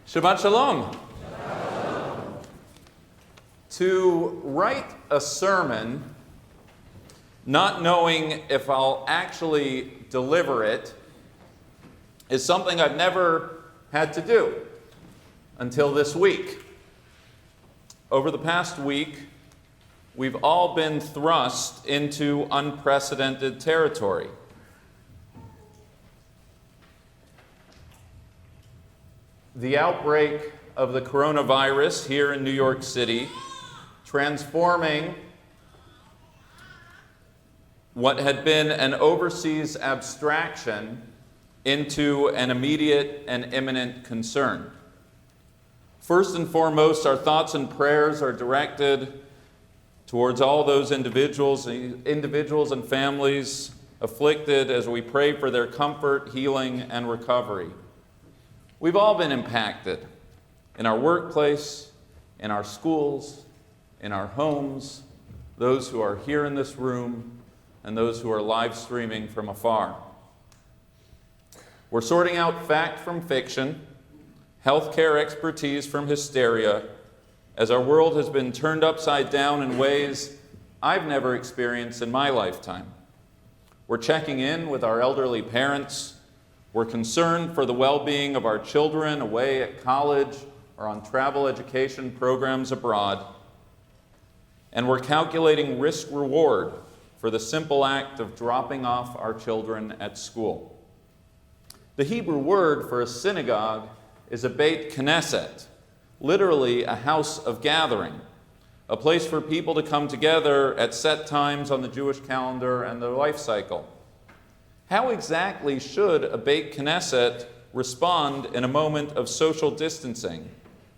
Shabbat Shalom. To write a sermon, not knowing if I'll actually deliver it, is something I've never had to do until this week. Over the past week, we've all been thrust into unprecedented territory. The outbreak of the coronavirus here in New York City, transforming what had been an overseas abstraction into an immediate and imminent concern. First and foremost, our thoughts and prayers are directed towards all those individuals and families afflicted as we pray for their comfort, healing, and recovery. We've all been impacted in our workplace, in our schools, in our homes, those who are here in this room, and those who are live streaming from afar. We're sorting out fact from fiction, healthcare expertise from hysteria, as our world has been turned upside down in ways I've never experienced in my lifetime. We're checking in with our elderly parents. We're concerned for the well-being of our children away at college or on travel education programs abroad. And we're calculating risk-reward for the simple act of dropping off our children at school. The Hebrew word for a synagogue is a Beit Knesset, literally a house of gathering, a place for people to come together at set times on the Jewish calendar and their life cycle. How exactly should a Beit Knesset respond in a moment of social distancing,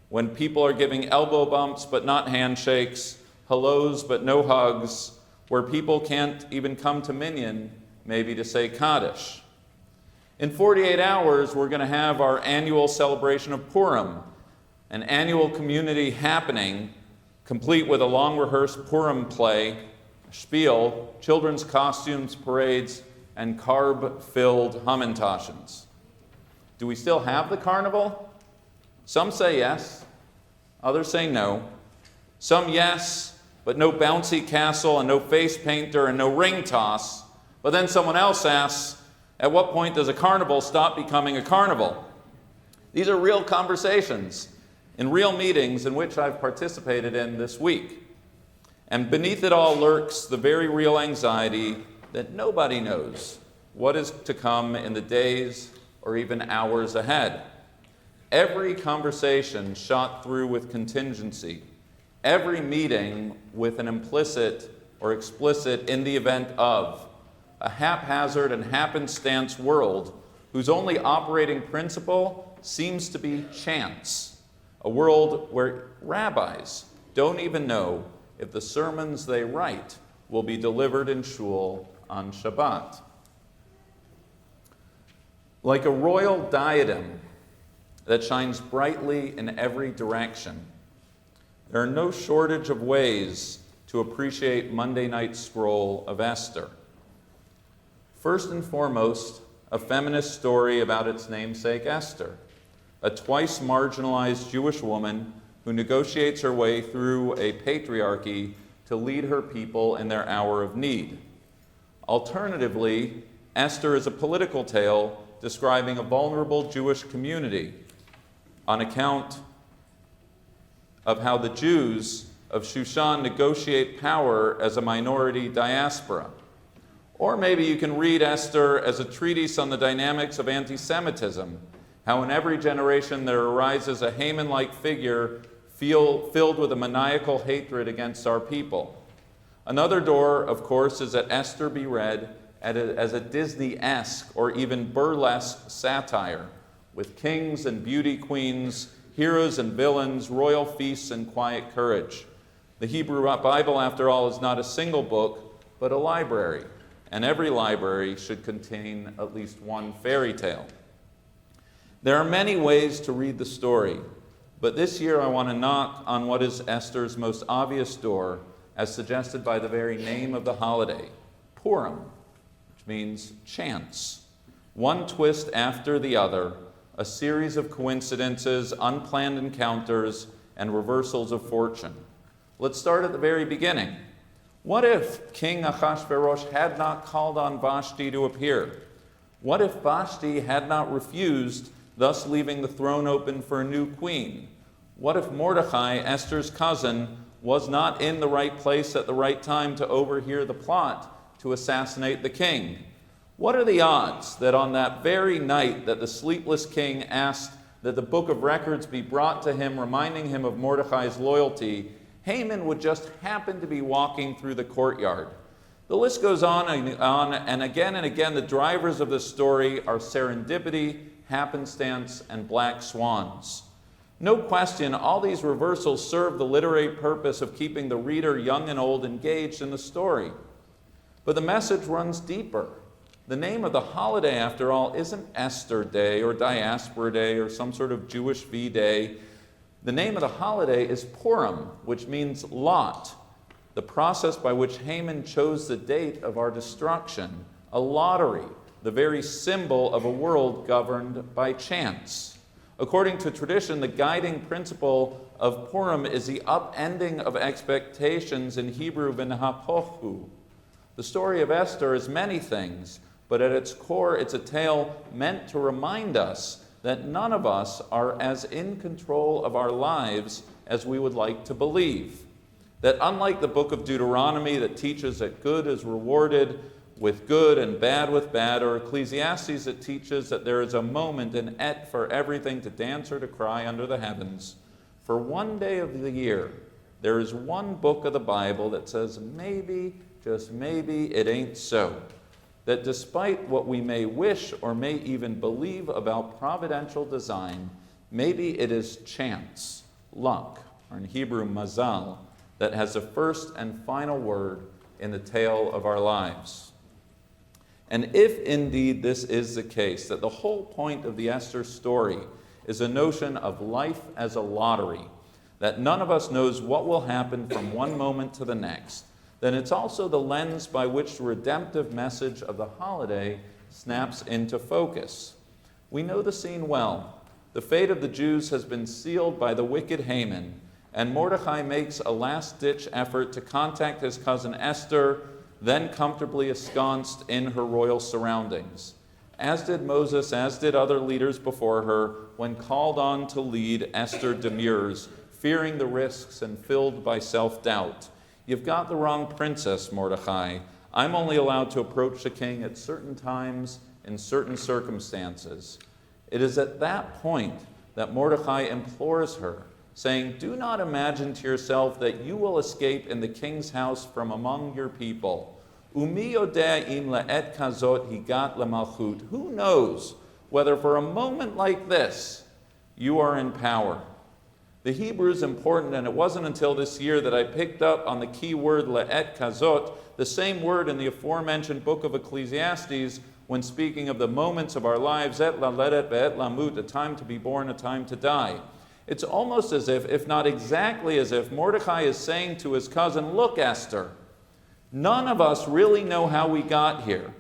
when people are giving elbow bumps but not handshakes, hellos but no hugs, where people can't even come to Minyan, maybe to say Kaddish? In 48 hours, we're going to have our annual celebration of Purim, an annual community happening, complete with a long-rehearsed Purim play, spiel, children's costumes, parades, and carb-filled Hamantaschens. Do we still have the carnival? Some say yes, others say no. Some yes, but no bouncy castle and no face painter and no ring toss. But then someone else asks, at what point does a carnival stop becoming a carnival? These are real conversations in real meetings in which I've participated in this week. And beneath it all lurks the very real anxiety that nobody knows what is to come in the days or even hours ahead. Every conversation shot through with contingency, every meeting with an implicit or explicit in the event of, a haphazard and happenstance world whose only operating principle seems to be chance, a world where rabbis don't even know if the sermons they write will be delivered in shul on Shabbat. Like a royal diadem that shines brightly in every direction, there are no shortage of ways to appreciate Monday night's scroll of Esther. First and foremost, a feminist story about its namesake Esther, a twice marginalized Jewish woman who negotiates her way through a patriarchy to lead her people in their hour of need. Alternatively, Esther is a political tale describing a vulnerable Jewish community on account of how the Jews of Shushan negotiate power as a minority diaspora. Or maybe you can read Esther as a treatise on the dynamics of anti-Semitism, how in every generation there arises a Haman-like figure filled with a maniacal hatred against our people. Another door, of course, is that Esther be read as a Disney-esque or even burlesque satire, with kings and beauty queens, heroes and villains, royal feasts and quiet courage. The Hebrew Bible, after all, is not a single book, but a library, and every library should contain at least one fairy tale. There are many ways to read the story, but this year I want to knock on what is Esther's most obvious door, as suggested by the very name of the holiday, Purim, which means chance. One twist after the other, a series of coincidences, unplanned encounters, and reversals of fortune. Let's start at the very beginning. What if King Ahasuerus had not called on Vashti to appear? What if Vashti had not refused, thus leaving the throne open for a new queen? What if Mordecai, Esther's cousin, was not in the right place at the right time to overhear the plot to assassinate the king? What are the odds that on that very night that the sleepless king asked that the book of records be brought to him, reminding him of Mordecai's loyalty, Haman would just happen to be walking through the courtyard? The list goes on, and again, the drivers of this story are serendipity, happenstance, and black swans. No question, all these reversals serve the literary purpose of keeping the reader, young and old, engaged in the story. But the message runs deeper. The name of the holiday, after all, isn't Esther Day or Diaspora Day or some sort of Jewish V-Day. The name of the holiday is Purim, which means lot, the process by which Haman chose the date of our destruction, a lottery, the very symbol of a world governed by chance. According to tradition, the guiding principle of Purim is the upending of expectations, in Hebrew, v'nahapohu. The story of Esther is many things, but at its core, it's a tale meant to remind us that none of us are as in control of our lives as we would like to believe. That unlike the book of Deuteronomy that teaches that good is rewarded with good and bad with bad, or Ecclesiastes that teaches that there is a moment in et for everything to dance or to cry under the heavens, for one day of the year, there is one book of the Bible that says maybe, just maybe, it ain't so. That despite what we may wish or may even believe about providential design, maybe it is chance, luck, or in Hebrew, mazal, that has the first and final word in the tale of our lives. And if indeed this is the case, that the whole point of the Esther story is a notion of life as a lottery, that none of us knows what will happen from one moment to the next, then it's also the lens by which the redemptive message of the holiday snaps into focus. We know the scene well. The fate of the Jews has been sealed by the wicked Haman, and Mordecai makes a last-ditch effort to contact his cousin Esther, then comfortably ensconced in her royal surroundings. As did Moses, as did other leaders before her, when called on to lead, Esther demurs, fearing the risks and filled by self-doubt. You've got the wrong princess, Mordecai. I'm only allowed to approach the king at certain times, in certain circumstances. It is at that point that Mordecai implores her, saying, do not imagine to yourself that you will escape in the king's house from among your people. Umi yodea im la'et kazot higat lemalchut. Who knows whether for a moment like this you are in power? The Hebrew is important, and it wasn't until this year that I picked up on the key word la'et kazot, the same word in the aforementioned book of Ecclesiastes when speaking of the moments of our lives, et la'ledet ve'et lamut, a time to be born, a time to die. It's almost as if not exactly as if, Mordecai is saying to his cousin, look, Esther, none of us really know how we got here,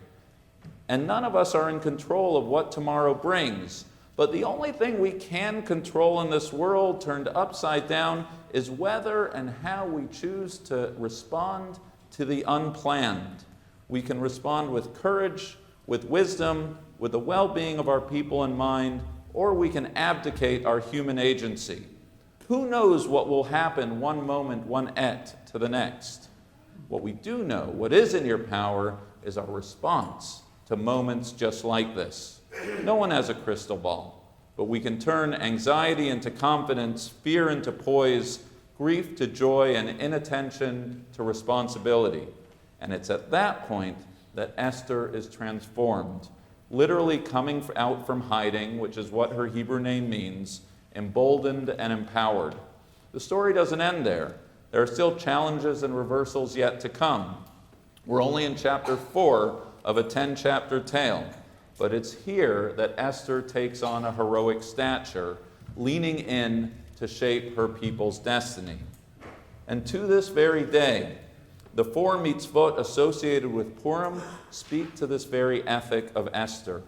and none of us are in control of what tomorrow brings. But the only thing we can control in this world turned upside down is whether and how we choose to respond to the unplanned. We can respond with courage, with wisdom, with the well-being of our people in mind, or we can abdicate our human agency. Who knows what will happen one moment, one et, to the next? What we do know, what is in your power, is our response to moments just like this. No one has a crystal ball, but we can turn anxiety into confidence, fear into poise, grief to joy, and inattention to responsibility. And it's at that point that Esther is transformed, literally coming out from hiding, which is what her Hebrew name means, emboldened and empowered. The story doesn't end there. There are still challenges and reversals yet to come. We're only in chapter 4 of a 10-chapter tale, but it's here that Esther takes on a heroic stature, leaning in to shape her people's destiny. And to this very day, the 4 mitzvot associated with Purim speak to this very ethic of Esther.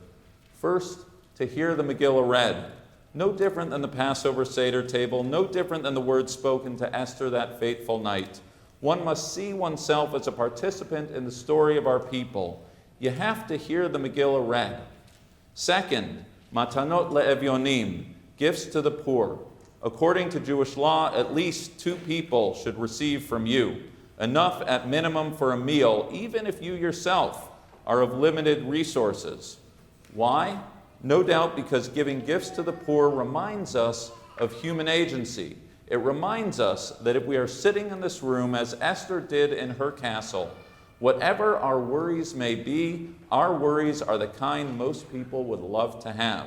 First, to hear the Megillah read. No different than the Passover Seder table, no different than the words spoken to Esther that fateful night. One must see oneself as a participant in the story of our people. You have to hear the Megillah read. Second, matanot le'evyonim, gifts to the poor. According to Jewish law, at least 2 people should receive from you, enough at minimum for a meal, even if you yourself are of limited resources. Why? No doubt because giving gifts to the poor reminds us of human agency. It reminds us that if we are sitting in this room, as Esther did in her castle, whatever our worries may be, our worries are the kind most people would love to have.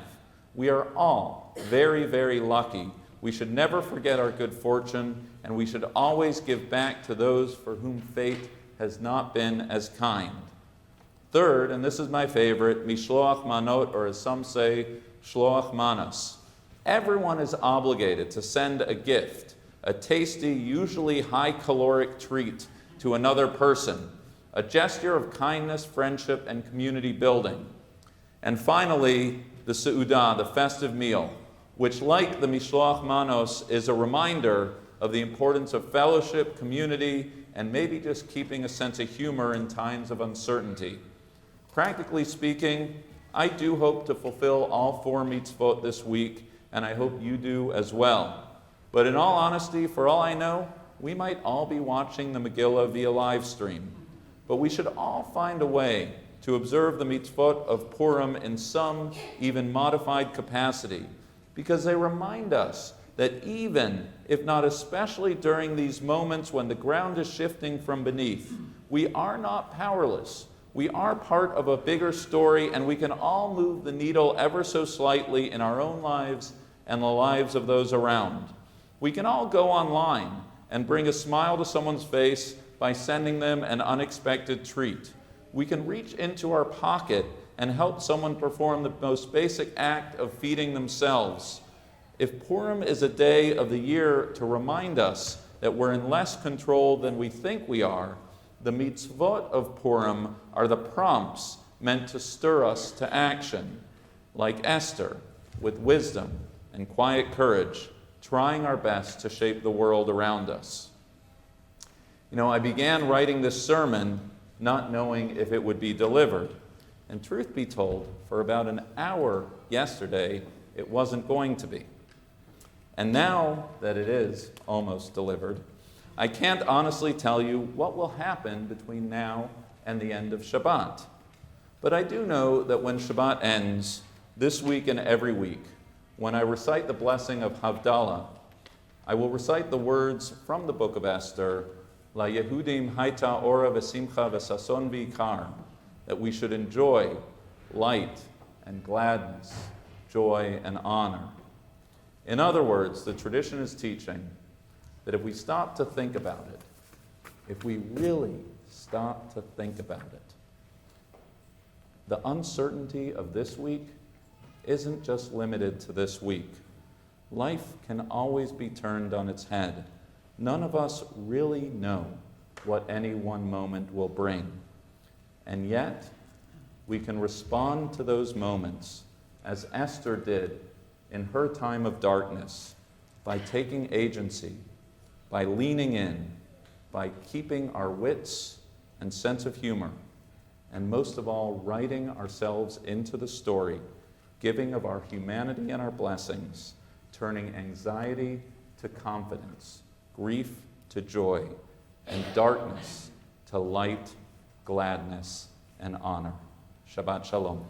We are all very, very lucky. We should never forget our good fortune, and we should always give back to those for whom fate has not been as kind. Third, and this is my favorite, mishloach manot, or as some say, shloach manas. Everyone is obligated to send a gift, a tasty, usually high-caloric treat to another person, a gesture of kindness, friendship, and community building. And finally, the seudah, the festive meal, which, like the mishloach manos, is a reminder of the importance of fellowship, community, and maybe just keeping a sense of humor in times of uncertainty. Practically speaking, I do hope to fulfill all 4 mitzvot this week, and I hope you do as well. But in all honesty, for all I know, we might all be watching the Megillah via live stream. But we should all find a way to observe the mitzvot of Purim in some even modified capacity, because they remind us that even, if not especially during these moments when the ground is shifting from beneath, we are not powerless. We are part of a bigger story, and we can all move the needle ever so slightly in our own lives and the lives of those around. We can all go online and bring a smile to someone's face by sending them an unexpected treat. We can reach into our pocket and help someone perform the most basic act of feeding themselves. If Purim is a day of the year to remind us that we're in less control than we think we are, the mitzvot of Purim are the prompts meant to stir us to action, like Esther, with wisdom and quiet courage, trying our best to shape the world around us. You know, I began writing this sermon not knowing if it would be delivered. And truth be told, for about an hour yesterday, it wasn't going to be. And now that it is almost delivered, I can't honestly tell you what will happen between now and the end of Shabbat. But I do know that when Shabbat ends, this week and every week, when I recite the blessing of Havdalah, I will recite the words from the book of Esther, La Yehudim Haita Ora V'Simcha V'Sason V'Ikar, that we should enjoy light and gladness, joy and honor. In other words, the tradition is teaching that if we stop to think about it, if we really stop to think about it, the uncertainty of this week isn't just limited to this week. Life can always be turned on its head. None of us really know what any one moment will bring. And yet, we can respond to those moments as Esther did in her time of darkness, by taking agency, by leaning in, by keeping our wits and sense of humor, and most of all, writing ourselves into the story, giving of our humanity and our blessings, turning anxiety to confidence, grief to joy, and darkness to light, gladness, and honor. Shabbat Shalom.